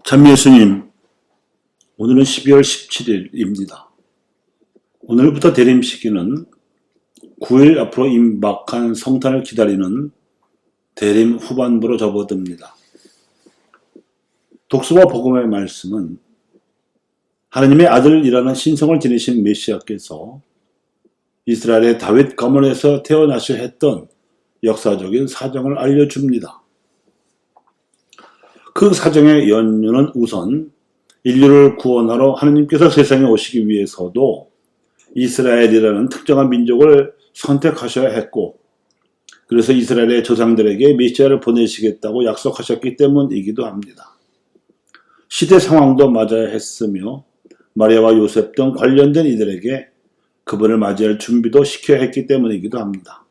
참 예수님, 오늘은 12월 17일입니다. 오늘부터 대림시기는 9일 앞으로 임박한 성탄을 기다리는 대림 후반부로 접어듭니다. 독수와 복음의 말씀은 하나님의 아들이라는 신성을 지니신 메시아께서 이스라엘의 다윗 가문에서 태어나셔 했던 역사적인 사정을 알려줍니다. 그 사정의 연유는 우선 인류를 구원하러 하느님께서 세상에 오시기 위해서도 이스라엘이라는 특정한 민족을 선택하셔야 했고, 그래서 이스라엘의 조상들에게 메시아를 보내시겠다고 약속하셨기 때문이기도 합니다. 시대 상황도 맞아야 했으며 마리아와 요셉 등 관련된 이들에게 그분을 맞이할 준비도 시켜야 했기 때문이기도 합니다.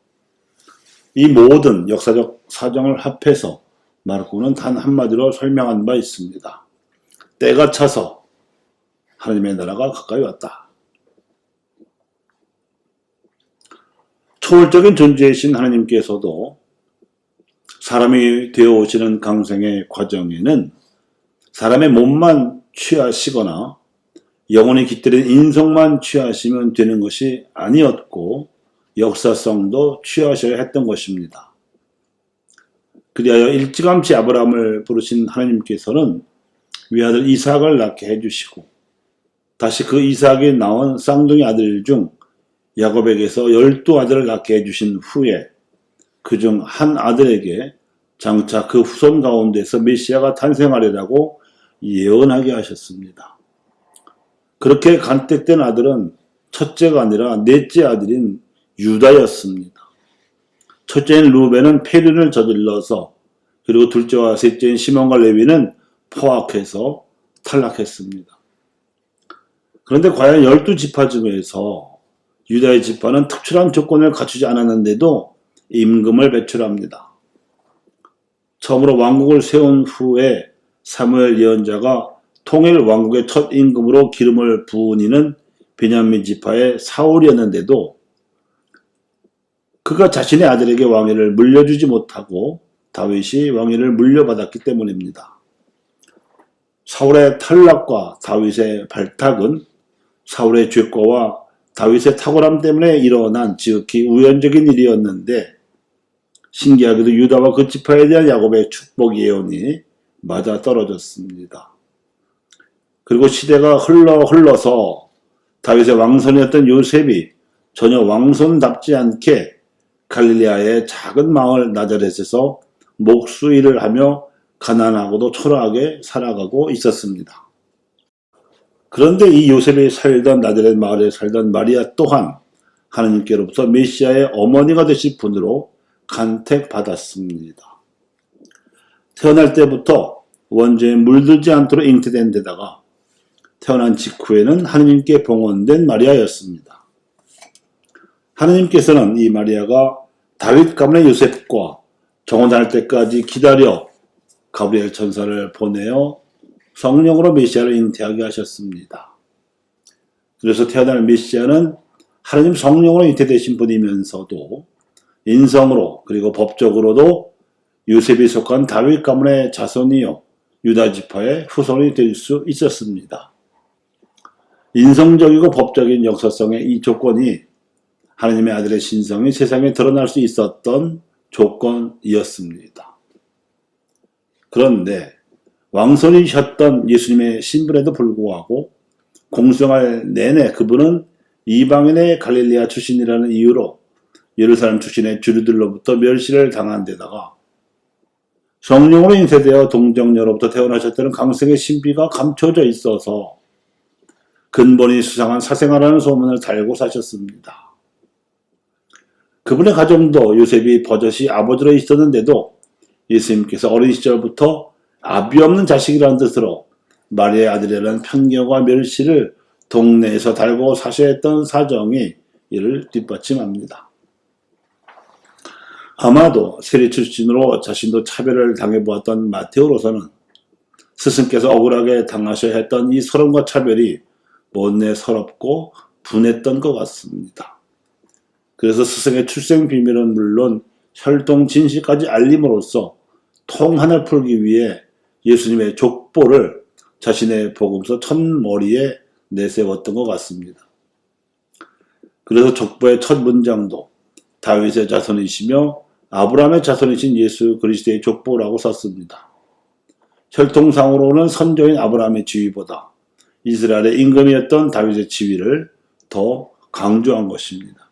이 모든 역사적 사정을 합해서 마르코는 단 한마디로 설명한 바 있습니다. 때가 차서 하나님의 나라가 가까이 왔다. 초월적인 존재이신 하나님께서도 사람이 되어 오시는 강생의 과정에는 사람의 몸만 취하시거나 영혼이 깃들인 인성만 취하시면 되는 것이 아니었고 역사성도 취하셔야 했던 것입니다. 그리하여 일찌감치 아브라함을 부르신 하나님께서는 외아들 이삭을 낳게 해주시고 다시 그 이삭이 낳은 쌍둥이 아들 중 야곱에게서 12아들을 낳게 해주신 후에 그중 한 아들에게 장차 그 후손 가운데서 메시아가 탄생하리라고 예언하게 하셨습니다. 그렇게 간택된 아들은 첫째가 아니라 넷째 아들인 유다였습니다. 첫째인 루벤은 폐륜을 저질러서, 그리고 둘째와 셋째인 시몬과 레위는 포악해서 탈락했습니다. 그런데 과연 12지파 중에서 유다의 지파는 특출한 조건을 갖추지 않았는데도 임금을 배출합니다. 처음으로 왕국을 세운 후에 사무엘 예언자가 통일 왕국의 첫 임금으로 기름을 부은 이는 베냐민 지파의 사울이었는데도 그가 자신의 아들에게 왕위를 물려주지 못하고 다윗이 왕위를 물려받았기 때문입니다. 사울의 탈락과 다윗의 발탁은 사울의 죄과와 다윗의 탁월함 때문에 일어난 지극히 우연적인 일이었는데, 신기하게도 유다와 그 지파에 대한 야곱의 축복 예언이 맞아 떨어졌습니다. 그리고 시대가 흘러서 다윗의 왕손이었던 요셉이 전혀 왕손답지 않게 갈릴레아의 작은 마을 나자렛에서 목수 일을 하며 가난하고도 초라하게 살아가고 있었습니다. 그런데 이 요셉이 살던 나자렛 마을에 살던 마리아 또한 하나님께로부터 메시아의 어머니가 되실 분으로 간택받았습니다. 태어날 때부터 원죄에 물들지 않도록 잉태된 데다가 태어난 직후에는 하나님께 봉헌된 마리아였습니다. 하나님께서는 이 마리아가 다윗 가문의 요셉과 정혼할 때까지 기다려 가브리엘 천사를 보내어 성령으로 메시아를 잉태하게 하셨습니다. 그래서 태어날 메시아는 하나님 성령으로 잉태되신 분이면서도 인성으로 그리고 법적으로도 요셉이 속한 다윗 가문의 자손이요 유다 지파의 후손이 될 수 있었습니다. 인성적이고 법적인 역사성의 이 조건이 하나님의 아들의 신성이 세상에 드러날 수 있었던 조건이었습니다. 그런데 왕손이셨던 예수님의 신분에도 불구하고 공생활 내내 그분은 이방인의 갈릴레아 출신이라는 이유로 예루살렘 출신의 주류들로부터 멸시를 당한 데다가 성령으로 잉태되어 동정녀로부터 태어나셨다는 강성의 신비가 감춰져 있어서 근본이 수상한 사생아라는 소문을 달고 사셨습니다. 그분의 가정도 요셉이 버젓이 아버지로 있었는데도 예수님께서 어린 시절부터 아비 없는 자식이라는 뜻으로 마리아의 아들이라는 편견과 멸시를 동네에서 달고 사셔야 했던 사정이 이를 뒷받침합니다. 아마도 세리 출신으로 자신도 차별을 당해보았던 마테오로서는 스승께서 억울하게 당하셔야 했던 이 서름과 차별이 못내 서럽고 분했던 것 같습니다. 그래서 스승의 출생 비밀은 물론 혈통 진실까지 알림으로써 통 하나를 풀기 위해 예수님의 족보를 자신의 복음서 첫머리에 내세웠던 것 같습니다. 그래서 족보의 첫 문장도 다윗의 자손이시며 아브라함의 자손이신 예수 그리스도의 족보라고 썼습니다. 혈통상으로는 선조인 아브라함의 지위보다 이스라엘의 임금이었던 다윗의 지위를 더 강조한 것입니다.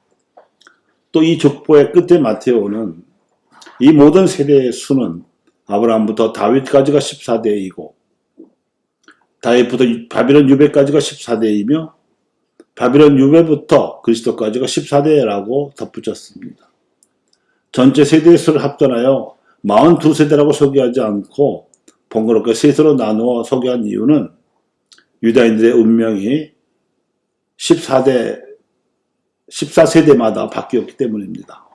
또 이 족보의 끝에 마테오는 이 모든 세대의 수는 아브라함부터 다윗까지가 14대이고 다윗부터 바빌론 유배까지가 14대이며 바빌론 유배부터 그리스도까지가 14대라고 덧붙였습니다. 전체 세대의 수를 합산하여 42세대라고 소개하지 않고 번거롭게 셋으로 나누어 소개한 이유는 유다인들의 운명이 14세대마다 바뀌었기 때문입니다.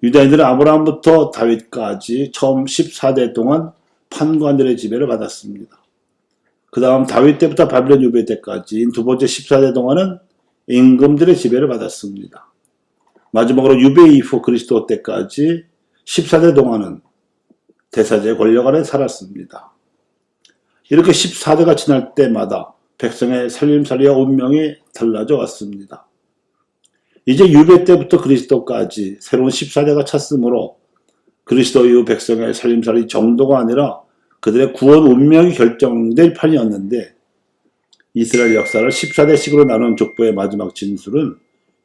유다인들은 아브라함부터 다윗까지 처음 14대 동안 판관들의 지배를 받았습니다. 그 다음 다윗 때부터 바빌론 유배 때까지인 두 번째 14대 동안은 임금들의 지배를 받았습니다. 마지막으로 유배 이후 그리스도 때까지 14대 동안은 대사제의 권력 아래 살았습니다. 이렇게 14대가 지날 때마다 백성의 살림살이와 운명이 달라져 왔습니다. 이제 유배 때부터 그리스도까지 새로운 14대가 찼으므로 그리스도 이후 백성의 살림살이 정도가 아니라 그들의 구원 운명이 결정될 판이었는데 이스라엘 역사를 14대씩으로 나눈 족보의 마지막 진술은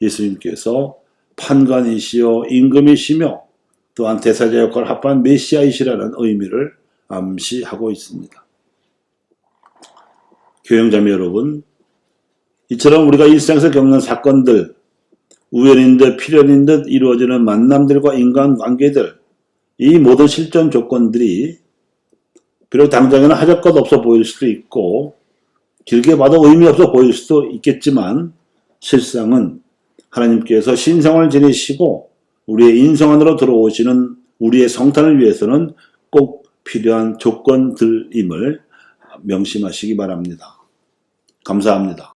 예수님께서 판관이시여 임금이시며 또한 대사자 역할을 합한 메시아이시라는 의미를 암시하고 있습니다. 교영자매 여러분, 이처럼 우리가 일상에서 겪는 사건들, 우연인 듯 필연인 듯 이루어지는 만남들과 인간관계들, 이 모든 실존 조건들이 비록 당장에는 하잘것 없어 보일 수도 있고 길게 봐도 의미 없어 보일 수도 있겠지만 실상은 하나님께서 신성을 지니시고 우리의 인성 안으로 들어오시는 우리의 성탄을 위해서는 꼭 필요한 조건들임을 명심하시기 바랍니다. 감사합니다.